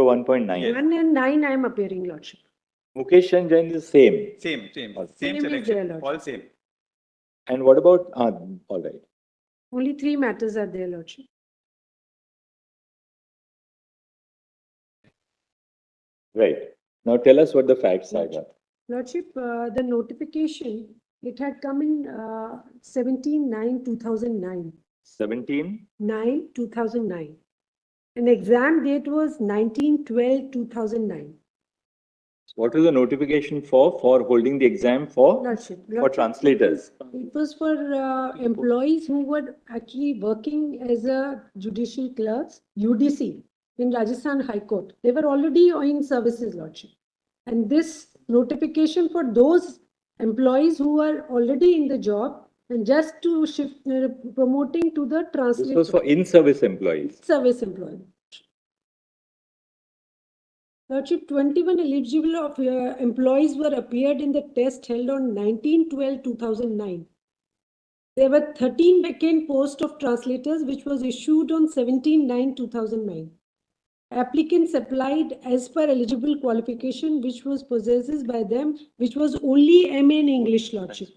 1.9. Yes. 1 and 9 I am appearing, Lordship. Mukesh and Jain is same. Same Same is selection, there, Lordship. all same. And what about, all right. Only 3 matters are there, Lordship. Right. Now tell us what the facts are. Lordship, the notification, it had come in 17/9/2009. 17? 9/2009. An exam date was 19/12/2009. What was the notification for? For holding the exam for? Lordship. For translators. It was for employees who were actually working as a judicial clerks, UDC, in Rajasthan High Court. They were already in services, Lordship. And this notification for those employees who were already in the job and just to shift, promoting to the This translator. was for in-service employees. Service employee. Lordship, 21 eligible of employees were appeared in the test held on 19/12/2009. There were 13 vacant posts of translators which was issued on 17/9/2009. Applicants applied as per eligible qualification which was possessed by them, which was only MA in English, Lordship.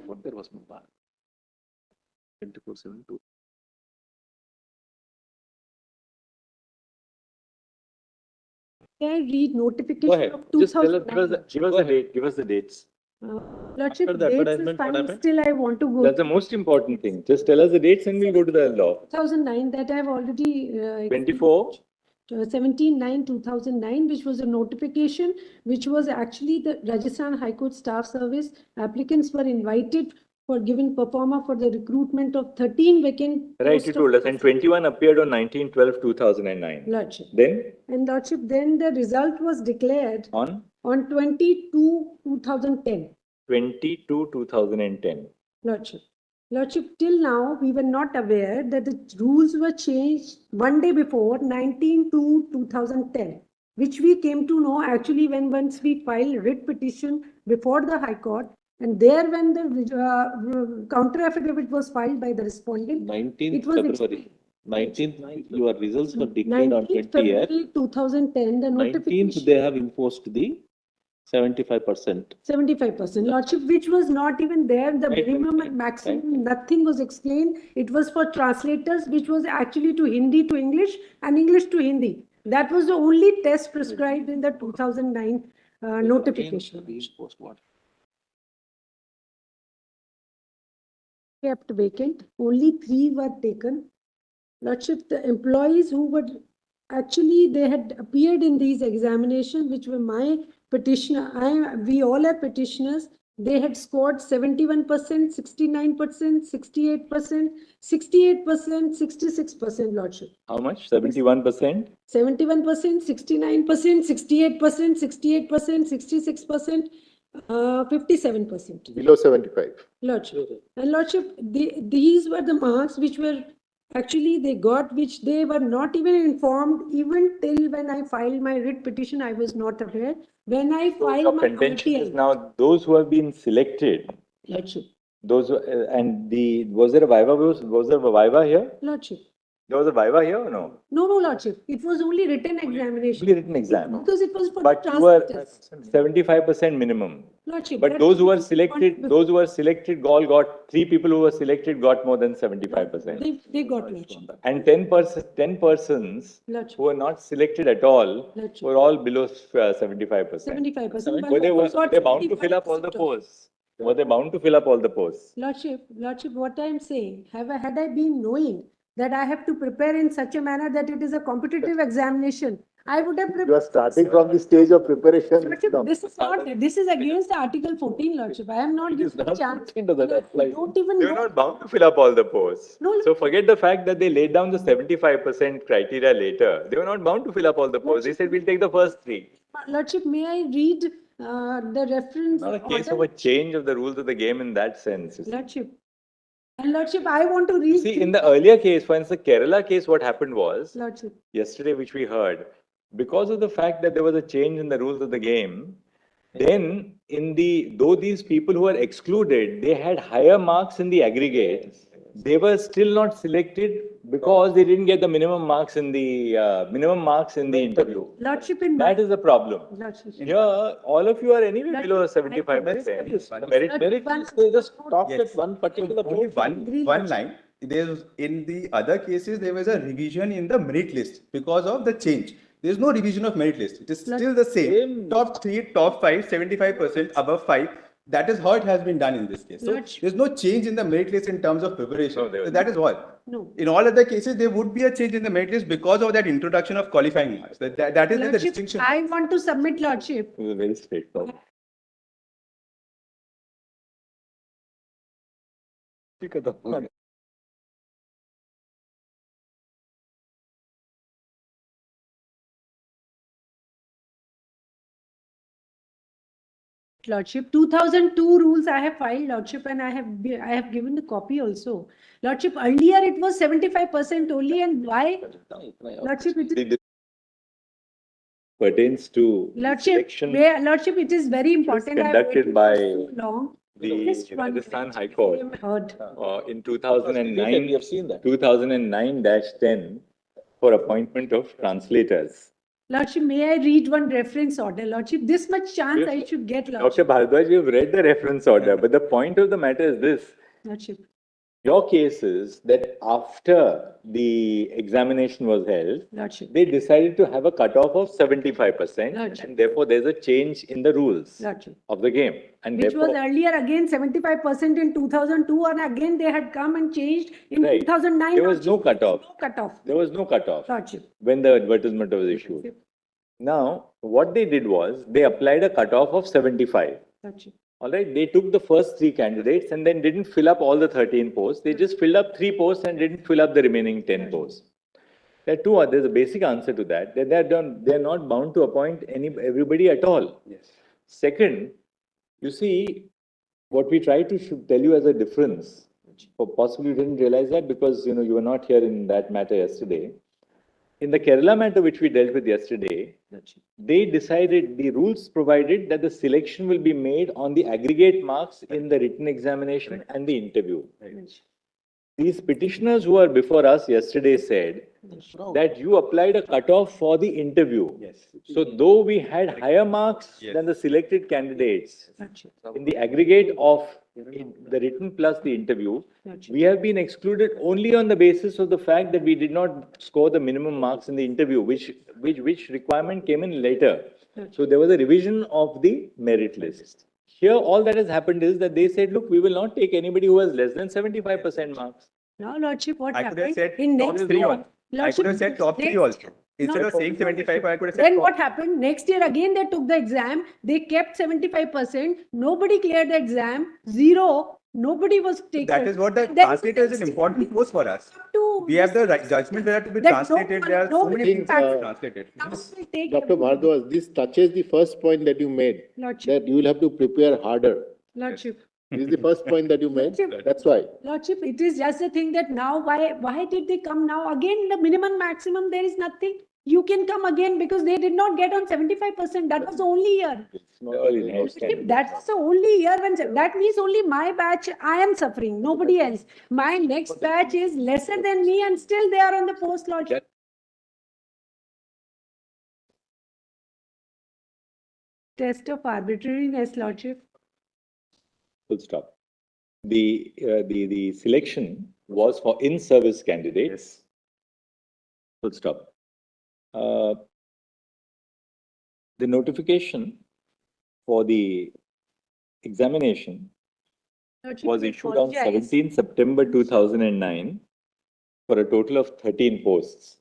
What there was no bar. 24/7 Can I read Go notification ahead. of Just tell us, 2009? give us the date, give us the dates. Lordship, After the dates is advertisement, what fine, happened? still I want to go. That's the most important thing. Just tell us the dates and we'll go to the law. 2009 that I've already 24. 17/9/2009, which was a notification, which was actually the Rajasthan High Court Staff Service. Applicants were invited for giving performer for the recruitment of 13 vacant Right, posts you of told us. And 21 appeared on 19/12/2009. Lordship. Then And Lordship, then the result was declared on on 22/2010. 22/2010. Lordship. Lordship, till now, we were not aware that the rules were changed one day before 19/2/2010, which we came to know actually when once we filed writ petition before the High Court, and there when the counter affidavit was filed by the respondent, 19th it was February. 19th, your results were declared on 19th 20th. February 2010, the 19th, notification. they have imposed the 75%. 75%, Lordship, which was not even there, the Right, minimum right, and maximum, right. nothing was explained. It was for translators, which was actually to Hindi to English and English to Hindi. That was the only test prescribed in the 2009 notification. Post what? Kept vacant, only 3 were taken. Lordship, the employees who were actually, they had appeared in these examinations, which were my petitioner. We all are petitioners. They had scored 71%, 69%, 68%, 68%, 66%, Lordship. How much? 71%? 71%, 69%, 68%, 68%, 66%, 57%. Below 75. Lordship. And Lordship, these were the marks which were actually they got, which they were not even informed, even till when I filed my writ petition, I was not aware. When I So your filed my contention is RTI, now those who have been selected, Lordship, those who, and was there a viva? Was there a viva here? Lordship. There was a viva here or no? No, Lordship. It was only written examination. Only written exam. Because it was for But the you were translators. 75% minimum. Lordship. But that those who were was selected, not- those who were selected, all got 3 people who were selected got more than 75%. They got Lordship. And 10 persons Lordship. who were not selected at all Lordship. were all below 75%. 75%. Were they got bound to fill up all the 55%. posts? Were they bound to fill up all the posts? Lordship, what I am saying, had I been knowing that I have to prepare in such a manner that it is a competitive examination, I would have You are prepared. starting from the stage of preparation. Lordship, No. this is not, this is against Article 14, Lordship. I am not It is given a not chance. 14 that applies. Don't even They were know. not bound to fill up all the posts. No, So forget the fact that they laid down the 75% criteria later. They were not bound to fill up all the posts. They said, we'll take the first 3. Lordship, may I read the reference. Not a case of order. a change of the rules of the game in that sense. Lordship. And Lordship, I want to read. See, in the earlier case, for instance, the Kerala case, what happened was, Lordship. yesterday, which we heard, because of the fact that there was a change in the rules of the game, then though these people who were excluded, they had higher marks in the aggregate, they were still not selected because they didn't get the minimum marks in the interview. Lordship in That is the problem. Lordship. Here, all of you are anyway below 75%. Merit list, they just stopped at one particular Only point. one line. There's in the other cases there was a revision in the merit list because of the change. There's no revision of merit list. It is still the same. Top 3, top 5, 75%, above 5. That is how it has been done in this case. So there's no change in the merit list in terms of preparation. No, So that is what. No. In all other cases, there would be a change in the merit list because of that introduction of qualifying marks. That is the Lordship, distinction. I want to submit, Lordship. It was very straightforward. Lordship, 2002 rules I have filed, Lordship, and I have given the copy also. Lordship, earlier it was 75% only, and why? Lordship, it is, Pertains to Lordship, selection Lordship, it is very important. I have conducted waited by so long. the Just one Rajasthan minute. High Court I am heard. in We 2009, have seen that. 2009-10 for appointment of translators. Lordship, may I read one reference order? Lordship, this much chance I should get, Dr. Lordship. Bhardwaj, you've read the reference order, but the point of the matter is this. Lordship. Your case is that after the examination was held, Lordship. they decided to have a cutoff of 75%, Lordship. and therefore there's a change in the rules Lordship. of the game. And Which was therefore, earlier again 75% in 2002, and again they had come and changed in Right. 2009. There was no Lordship. cutoff. No cutoff. there was no cutoff Lordship. when the advertisement was issued. Now, what they did was they applied a cutoff of 75. Lordship. All right, they took the first 3 candidates and then didn't fill up all the 13 posts. They just filled up 3 posts and didn't fill up the remaining 10 posts. There's a basic answer to that. They're not bound to appoint everybody at all. Yes. Second, you see, what we try to tell you as a difference, or possibly you didn't realize that because you were not here in that matter yesterday. In the Kerala matter which we dealt with yesterday, they decided, the rules provided that the selection will be made on the aggregate marks in the written examination and the interview. These petitioners who are before us yesterday said that you applied a cutoff for the interview. Yes. So though we had higher marks than the selected candidates in the aggregate of the written plus the interview, we have been excluded only on the basis of the fact that we did not score the minimum marks in the interview, which requirement came in later. So there was a revision of the merit list. Here, all that has happened is that they said, look, we will not take anybody who has less than 75% marks. Now, Lordship, what I could have happened? said In top next 3 year, also. I could have said top 3 next- also. Instead of saying 75, I could have said Then top. what happened? Next year again they took the exam. They kept 75%. Nobody cleared the exam. 0. Nobody was taken. That is what the Then translator is an important post for us. to We have the right judgment that have to be That translated. There are so nobody many things that have to be facts- translated. take Dr. Bhardwaj, this touches the first point that you made, Lordship. that you will have to prepare harder. Lordship. This is the first point that you made. Lordship. That's why. Lordship, it is just the thing that now why did they come now? Again, the minimum maximum, there is nothing. You can come again because they did not get on 75%. That was the only year. It's not all in-house Lordship, that's the only year when that means only my batch I am suffering, nobody else. My next batch is lesser than me and still they are on the post, Lordship. Test of arbitrariness, Lordship. Full stop. The selection was for in-service candidates. Full stop. The notification for the examination Lordship, was I issued on apologize. 17 September 2009 for a total of 13 posts.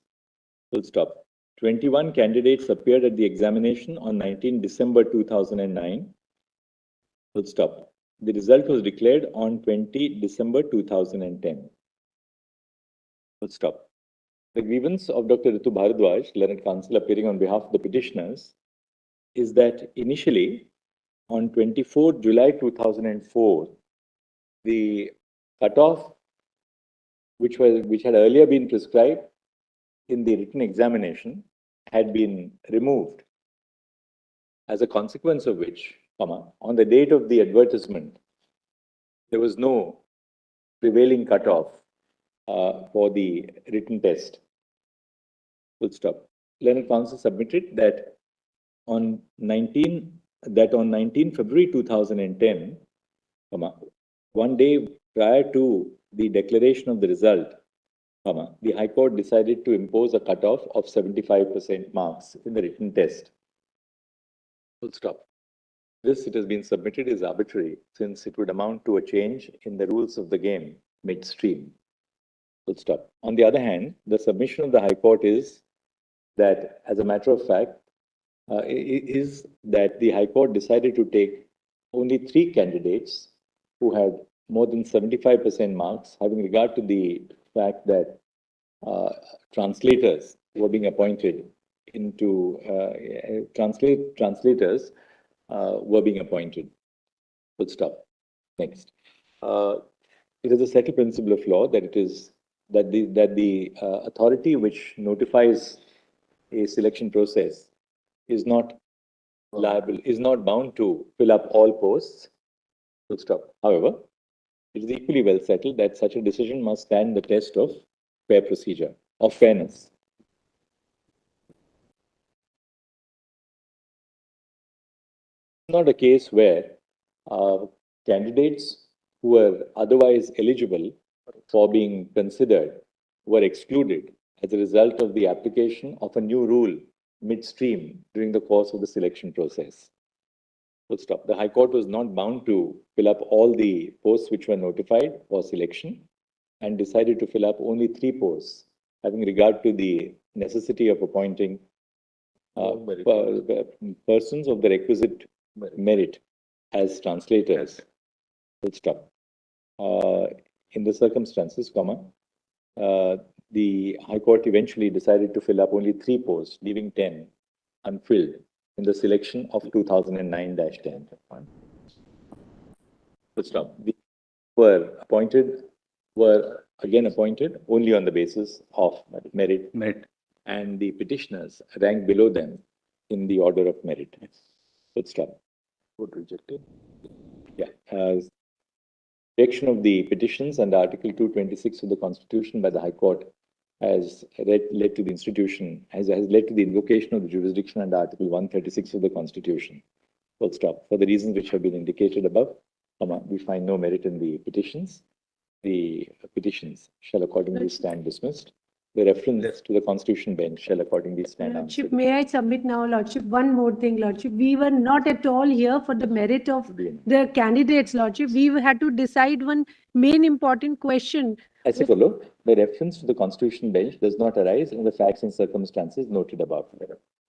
Full stop. 21 candidates appeared at the examination on 19 December 2009. Full stop. The result was declared on 20 December 2010. Full stop. The grievance of Dr. Ritu Bhardwaj, learned counsel appearing on behalf of the petitioners, is that initially on 24th July 2004, the cutoff, which had earlier been prescribed in the written examination, had been removed, as a consequence of which, on the date of the advertisement, there was no prevailing cutoff for the written test. Full stop. Learned Counsel submitted that on 19 February 2010, 1 day prior to the declaration of the result, the High Court decided to impose a cutoff of 75% marks in the written test. Full stop. This, it has been submitted, is arbitrary, since it would amount to a change in the rules of the game midstream. Full stop. On the other hand, the submission of the High Court is that, as a matter of fact, is that the High Court decided to take only 3 candidates who had more than 75% marks, having regard to the fact that translators were being appointed into translators were being appointed. Full stop. Next. It is a settled principle of law that the authority which notifies a selection process is not liable, is not bound to fill up all posts. Full stop. However, it is equally well settled that such a decision must stand the test of fair procedure, of fairness. Not a case where candidates who were otherwise eligible for being considered were excluded as a result of the application of a new rule midstream during the course of the selection process. Full stop. The High Court was not bound to fill up all the posts which were notified for selection and decided to fill up only 3 posts, having regard to the necessity of appointing persons of the requisite merit as translators. Full stop. In the circumstances, the High Court eventually decided to fill up only 3 posts, leaving 10 unfilled in the selection of 2009-10. Full stop. The were again appointed only on the basis of merit. And the petitioners ranked below them in the order of merit. Full stop. Vote rejected. Yeah. Rejection of the petitions under Article 226 of the Constitution by the High Court has led to the institution, has led to the invocation of the jurisdiction under Article 136 of the Constitution. Full stop. For the reasons which have been indicated above, we find no merit in the petitions. The petitions shall accordingly stand dismissed. The reference to the Constitution bench shall accordingly stand Lordship, answered. may I submit now, Lordship, one more thing, Lordship. We were not at all here for the merit of the candidates, Lordship. We had to decide one main important question. As a follow, the reference to the Constitution bench does not arise in the facts and circumstances noted above.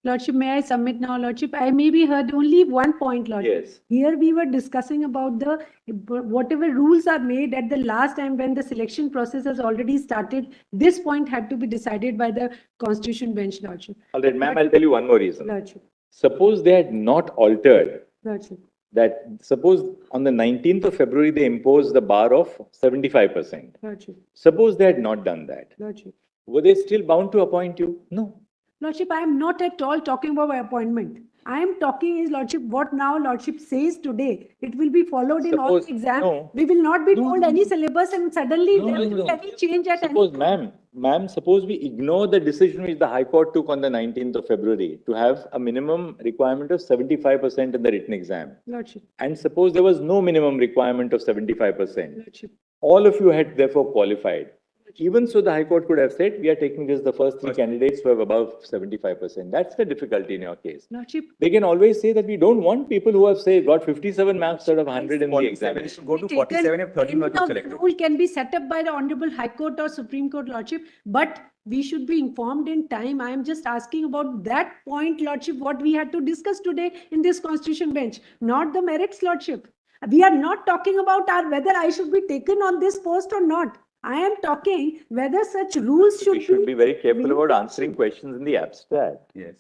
Lordship, may I submit now, Lordship? I maybe heard only one point, Lordship. Yes. Here we were discussing about the whatever rules are made at the last time when the selection process has already started. This point had to be decided by the Constitution bench, Lordship. All right, ma'am, I'll tell you one more reason. Lordship. Suppose they had not altered Lordship. that, suppose on the 19th of February they imposed the bar of 75%. Lordship. Suppose they had not done that. Lordship. Were they still bound to appoint you? No. Lordship, I am not at all talking about my appointment. I am talking is, Lordship, what now Lordship says today. It will be followed in all Suppose- exams. no. We will not be No, told no, any no. syllabus and suddenly there will be any change at Suppose, any. ma'am, suppose we ignore the decision which the High Court took on the 19th of February to have a minimum requirement of 75% in the written exam. Lordship. And suppose there was no minimum requirement of 75%. Lordship. All of you had therefore qualified. Even so, the High Court could have said, we are taking just the first 3 candidates who have above 75%. That's the difficulty in your case. Lordship. They can always say that we don't want people who have, say, got 57 marks out of 100 in the 47 exam. is to go to Taken 47 if 13 were any to of select. the rule can be set up by the Honorable High Court or Supreme Court, Lordship, but we should be informed in time. I am just asking about that point, Lordship, what we had to discuss today in this Constitution bench, not the merits, Lordship. We are not talking about whether I should be taken on this post or not. I am talking whether such rules We should be very careful we- about answering questions in the abstract. Yes.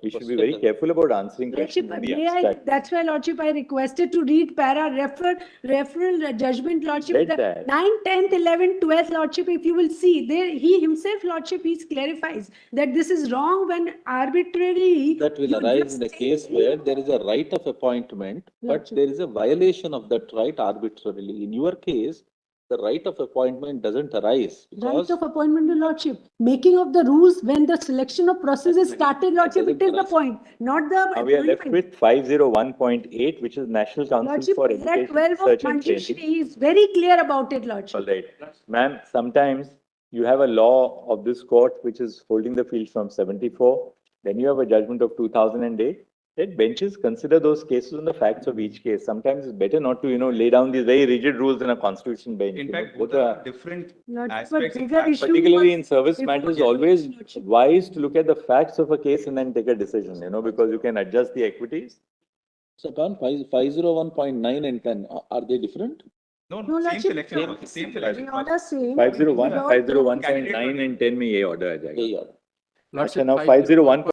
We should be very careful about answering questions Lordship, in the may I, abstract. that's why, Lordship, I requested to read referral judgment, Lordship. Read the that. 9th, 10th, 11th, 12th, Lordship, if you will see, there, he himself, Lordship, he clarifies that this is wrong when arbitrarily. That will you arise just in a say- case where there is a right of appointment, but Lordship. there is a violation of that right arbitrarily. In your case, the right of appointment doesn't arise Right because of appointment to Lordship, making of the rules when the selection of process is started, Lordship, it is the point, not the. Now we are left appointment. with 501.8, which is National Council Lordship, for paragraph Education 12 of Research and Manjushri Training. is very clear about it, Lordship. All right. Ma'am, sometimes you have a law of this court which is holding the field from 74. Then you have a judgment of 2008. Let benches consider those cases on the facts of each case. Sometimes it's better not to, lay down these very rigid rules in a constitution bench. In you know. fact, both are different Lordship, aspects. but bigger issue Particularly was in service before matters, the always Lordship. wise to look at the facts of a case and then take a decision, because you can adjust the equities. so upon 501.9 and 10, are they different? No, No, same Lordship, selection. Same selection. We order same. 501, We all- 501.9 and 10 में ये order आ जाएगा. They are. अच्छा, now 501.